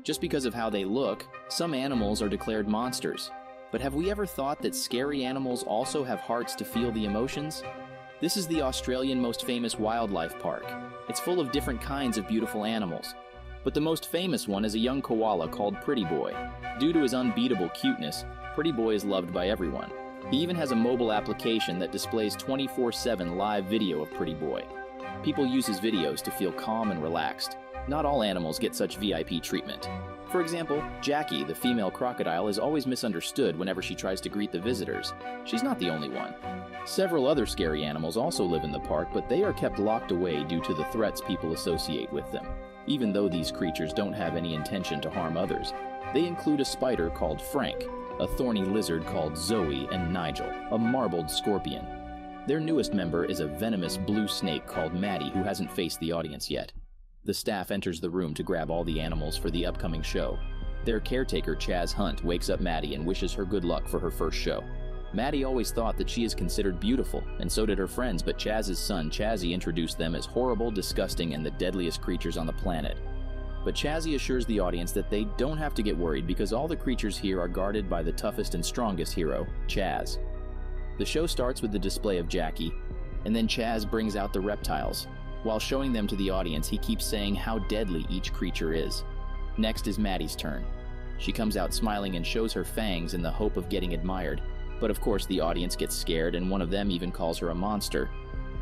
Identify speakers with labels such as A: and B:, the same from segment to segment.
A: Just because of how they look, some animals are declared monsters. But have we ever thought that scary animals also have hearts to feel the emotions? This is the Australian most famous wildlife park. It's full of different kinds of beautiful animals. But the most famous one is a young koala called Pretty Boy. Due to his unbeatable cuteness, Pretty Boy is loved by everyone. He even has a mobile application that displays 24/7 live video of Pretty Boy. People use his videos to feel calm and relaxed. Not all animals get such VIP treatment. For example, Jackie, the female crocodile, is always misunderstood whenever she tries to greet the visitors. She's not the only one. Several other scary animals also live in the park, but they are kept locked away due to the threats people associate with them. Even though these creatures don't have any intention to harm others, they include a spider called Frank, a thorny lizard called Zoe, and Nigel, a marbled scorpion. Their newest member is a venomous blue snake called Maddie, who hasn't faced the audience yet. The staff enters the room to grab all the animals for the upcoming show. Their caretaker, Chaz Hunt, wakes up Maddie and wishes her good luck for her first show. Maddie always thought that she is considered beautiful, and so did her friends, but Chaz's son, Chazzie, introduced them as horrible, disgusting, and the deadliest creatures on the planet. But Chazzie assures the audience that they don't have to get worried because all the creatures here are guarded by the toughest and strongest hero, Chaz. The show starts with the display of Jackie, and then Chaz brings out the reptiles. While showing them to the audience, he keeps saying how deadly each creature is. Next is Maddie's turn. She comes out smiling and shows her fangs in the hope of getting admired. But of course the audience gets scared and one of them even calls her a monster.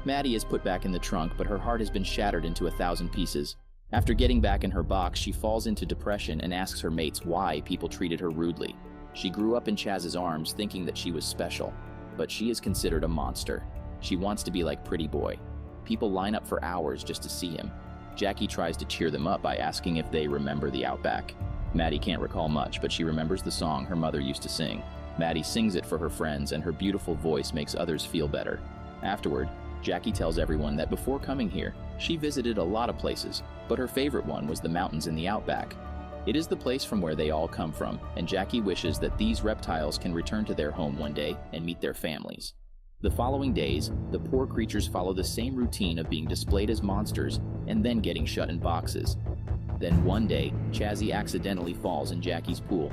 A: Maddie is put back in the trunk, but her heart has been shattered into 1,000 pieces. After getting back in her box, she falls into depression and asks her mates why people treated her rudely. She grew up in Chaz's arms thinking that she was special, but she is considered a monster. She wants to be like Pretty Boy. People line up for hours just to see him. Jackie tries to cheer them up by asking if they remember the Outback. Maddie can't recall much, but she remembers the song her mother used to sing. Maddie sings it for her friends, and her beautiful voice makes others feel better. Afterward, Jackie tells everyone that before coming here, she visited a lot of places, but her favorite one was the mountains in the Outback. It is the place from where they all come from, and Jackie wishes that these reptiles can return to their home one day and meet their families. The following days, the poor creatures follow the same routine of being displayed as monsters and then getting shut in boxes. Then one day, Chazzie accidentally falls in Jackie's pool.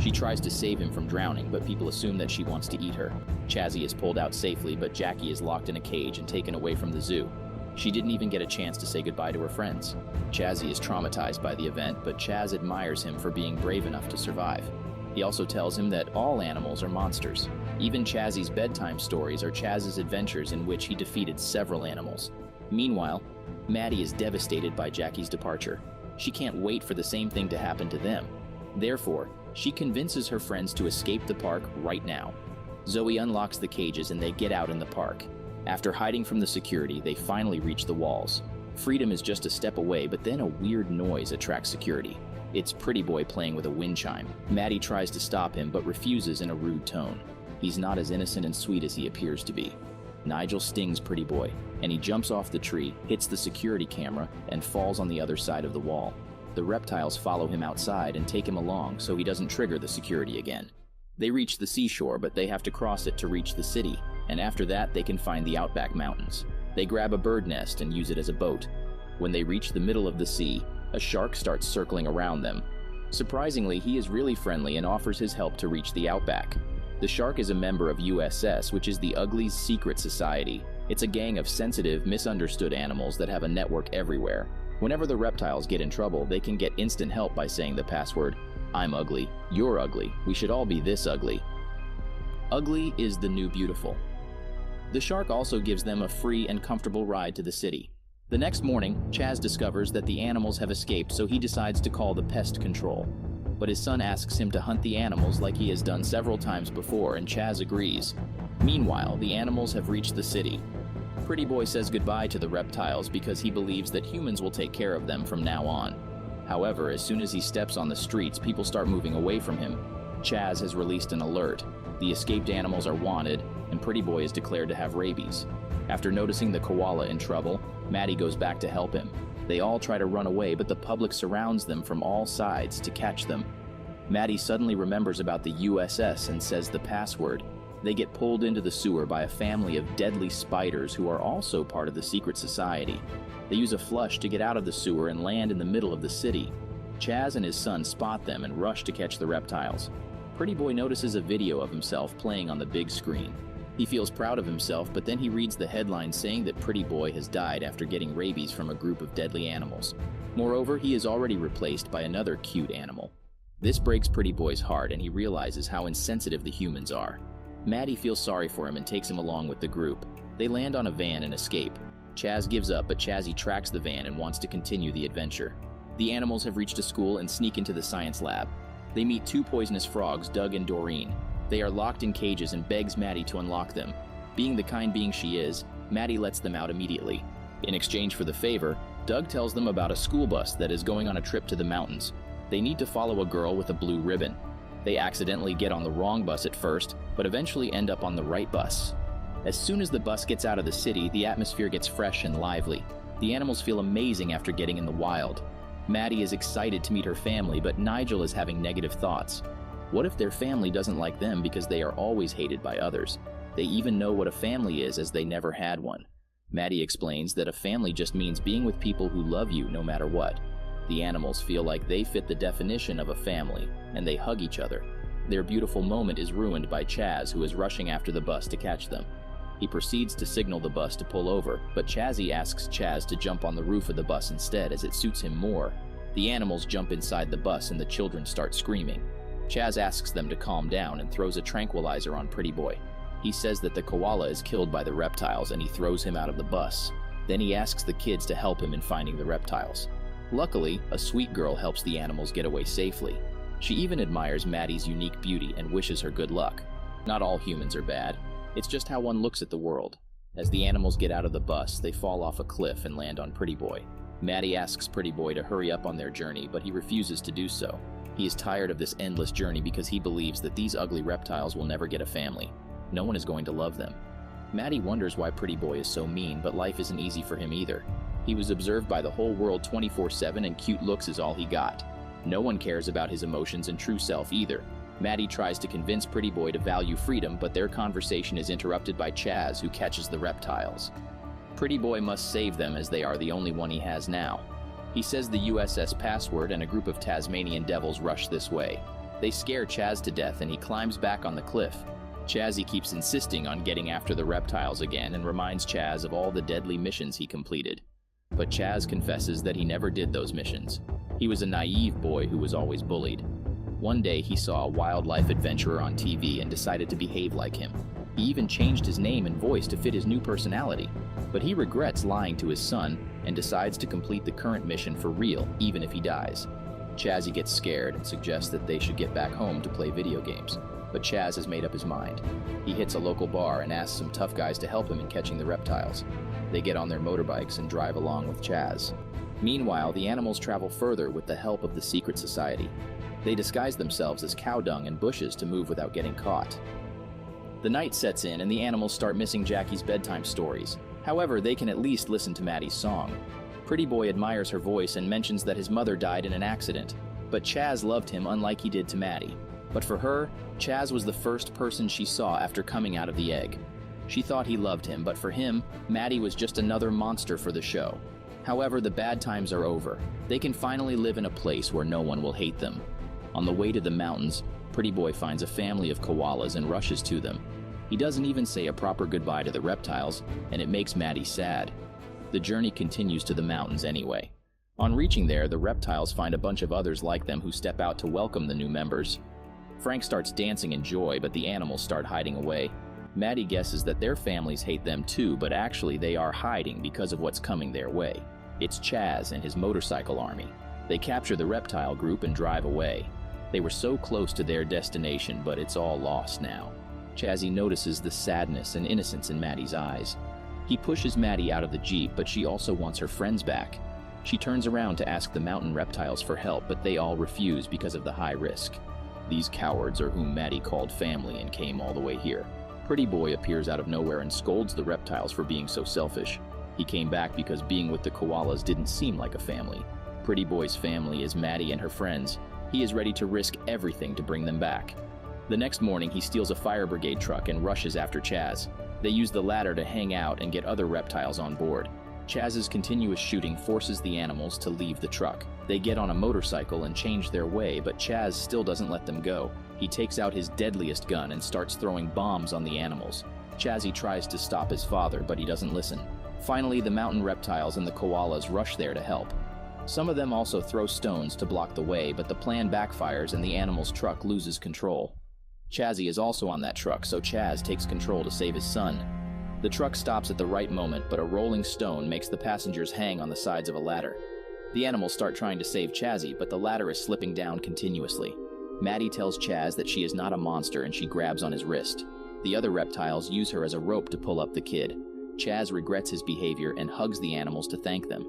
A: She tries to save him from drowning, but people assume that she wants to eat her. Chazzie is pulled out safely, but Jackie is locked in a cage and taken away from the zoo. She didn't even get a chance to say goodbye to her friends. Chazzie is traumatized by the event, but Chaz admires him for being brave enough to survive. He also tells him that all animals are monsters. Even Chazzie's bedtime stories are Chaz's adventures in which he defeated several animals. Meanwhile, Maddie is devastated by Jackie's departure. She can't wait for the same thing to happen to them. Therefore, she convinces her friends to escape the park right now. Zoe unlocks the cages and they get out in the park. After hiding from the security, they finally reach the walls. Freedom is just a step away, but then a weird noise attracts security. It's Pretty Boy playing with a wind chime. Maddie tries to stop him, but refuses in a rude tone. He's not as innocent and sweet as he appears to be. Nigel stings Pretty Boy, and he jumps off the tree, hits the security camera, and falls on the other side of the wall. The reptiles follow him outside and take him along so he doesn't trigger the security again. They reach the seashore, but they have to cross it to reach the city, and after that they can find the Outback Mountains. They grab a bird nest and use it as a boat. When they reach the middle of the sea, a shark starts circling around them. Surprisingly, he is really friendly and offers his help to reach the Outback. The shark is a member of USS, which is the Ugly's secret society. It's a gang of sensitive, misunderstood animals that have a network everywhere. Whenever the reptiles get in trouble, they can get instant help by saying the password, "I'm ugly, you're ugly, we should all be this ugly." Ugly is the new beautiful. The shark also gives them a free and comfortable ride to the city. The next morning, Chaz discovers that the animals have escaped, so he decides to call the pest control. But his son asks him to hunt the animals like he has done several times before, and Chaz agrees. Meanwhile, the animals have reached the city. Pretty Boy says goodbye to the reptiles because he believes that humans will take care of them from now on. However, as soon as he steps on the streets, people start moving away from him. Chaz has released an alert. The escaped animals are wanted, and Pretty Boy is declared to have rabies. After noticing the koala in trouble, Maddie goes back to help him. They all try to run away, but the public surrounds them from all sides to catch them. Maddie suddenly remembers about the USS and says the password. They get pulled into the sewer by a family of deadly spiders who are also part of the secret society. They use a flush to get out of the sewer and land in the middle of the city. Chaz and his son spot them and rush to catch the reptiles. Pretty Boy notices a video of himself playing on the big screen. He feels proud of himself, but then he reads the headline saying that Pretty Boy has died after getting rabies from a group of deadly animals. Moreover, he is already replaced by another cute animal. This breaks Pretty Boy's heart, and he realizes how insensitive the humans are. Maddie feels sorry for him and takes him along with the group. They land on a van and escape. Chaz gives up, but Chazzie tracks the van and wants to continue the adventure. The animals have reached a school and sneak into the science lab. They meet two poisonous frogs, Doug and Doreen. They are locked in cages and begs Maddie to unlock them. Being the kind being she is, Maddie lets them out immediately. In exchange for the favor, Doug tells them about a school bus that is going on a trip to the mountains. They need to follow a girl with a blue ribbon. They accidentally get on the wrong bus at first, but eventually end up on the right bus. As soon as the bus gets out of the city, the atmosphere gets fresh and lively. The animals feel amazing after getting in the wild. Maddie is excited to meet her family, but Nigel is having negative thoughts. What if their family doesn't like them because they are always hated by others? They even know what a family is as they never had one. Maddie explains that a family just means being with people who love you no matter what. The animals feel like they fit the definition of a family, and they hug each other. Their beautiful moment is ruined by Chaz, who is rushing after the bus to catch them. He proceeds to signal the bus to pull over, but Chazzie asks Chaz to jump on the roof of the bus instead as it suits him more. The animals jump inside the bus and the children start screaming. Chaz asks them to calm down and throws a tranquilizer on Pretty Boy. He says that the koala is killed by the reptiles and he throws him out of the bus. Then he asks the kids to help him in finding the reptiles. Luckily, a sweet girl helps the animals get away safely. She even admires Maddie's unique beauty and wishes her good luck. Not all humans are bad. It's just how one looks at the world. As the animals get out of the bus, they fall off a cliff and land on Pretty Boy. Maddie asks Pretty Boy to hurry up on their journey, but he refuses to do so. He is tired of this endless journey because he believes that these ugly reptiles will never get a family. No one is going to love them. Maddie wonders why Pretty Boy is so mean, but life isn't easy for him either. He was observed by the whole world 24/7 and cute looks is all he got. No one cares about his emotions and true self either. Maddie tries to convince Pretty Boy to value freedom, but their conversation is interrupted by Chaz, who catches the reptiles. Pretty Boy must save them as they are the only one he has now. He says the USS password and a group of Tasmanian devils rush this way. They scare Chaz to death and he climbs back on the cliff. Chazzie keeps insisting on getting after the reptiles again and reminds Chaz of all the deadly missions he completed. But Chaz confesses that he never did those missions. He was a naive boy who was always bullied. One day he saw a wildlife adventurer on TV and decided to behave like him. He even changed his name and voice to fit his new personality. But he regrets lying to his son and decides to complete the current mission for real, even if he dies. Chazzie gets scared and suggests that they should get back home to play video games. But Chaz has made up his mind. He hits a local bar and asks some tough guys to help him in catching the reptiles. They get on their motorbikes and drive along with Chaz. Meanwhile, the animals travel further with the help of the secret society. They disguise themselves as cow dung and bushes to move without getting caught. The night sets in and the animals start missing Jackie's bedtime stories. However, they can at least listen to Maddie's song. Pretty Boy admires her voice and mentions that his mother died in an accident. But Chaz loved him unlike he did to Maddie. But for her, Chaz was the first person she saw after coming out of the egg. She thought he loved him, but for him, Maddie was just another monster for the show. However, the bad times are over. They can finally live in a place where no one will hate them. On the way to the mountains, Pretty Boy finds a family of koalas and rushes to them. He doesn't even say a proper goodbye to the reptiles, and it makes Maddie sad. The journey continues to the mountains anyway. On reaching there, the reptiles find a bunch of others like them who step out to welcome the new members. Frank starts dancing in joy, but the animals start hiding away. Maddie guesses that their families hate them too, but actually they are hiding because of what's coming their way. It's Chaz and his motorcycle army. They capture the reptile group and drive away. They were so close to their destination, but it's all lost now. Chazzie notices the sadness and innocence in Maddie's eyes. He pushes Maddie out of the Jeep, but she also wants her friends back. She turns around to ask the mountain reptiles for help, but they all refuse because of the high risk. These cowards are whom Maddie called family and came all the way here. Pretty Boy appears out of nowhere and scolds the reptiles for being so selfish. He came back because being with the koalas didn't seem like a family. Pretty Boy's family is Maddie and her friends. He is ready to risk everything to bring them back. The next morning, he steals a fire brigade truck and rushes after Chaz. They use the ladder to hang out and get other reptiles on board. Chaz's continuous shooting forces the animals to leave the truck. They get on a motorcycle and change their way, but Chaz still doesn't let them go. He takes out his deadliest gun and starts throwing bombs on the animals. Chazzie tries to stop his father, but he doesn't listen. Finally, the mountain reptiles and the koalas rush there to help. Some of them also throw stones to block the way, but the plan backfires and the animal's truck loses control. Chazzie is also on that truck, so Chaz takes control to save his son. The truck stops at the right moment, but a rolling stone makes the passengers hang on the sides of a ladder. The animals start trying to save Chazzie, but the ladder is slipping down continuously. Maddie tells Chaz that she is not a monster and she grabs on his wrist. The other reptiles use her as a rope to pull up the kid. Chaz regrets his behavior and hugs the animals to thank them.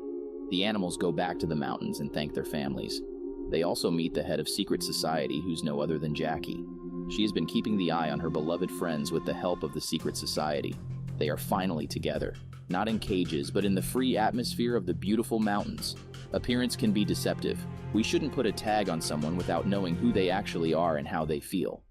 A: The animals go back to the mountains and thank their families. They also meet the head of secret society, who's no other than Jackie. She has been keeping the eye on her beloved friends with the help of the secret society. They are finally together, not in cages, but in the free atmosphere of the beautiful mountains. Appearance can be deceptive. We shouldn't put a tag on someone without knowing who they actually are and how they feel.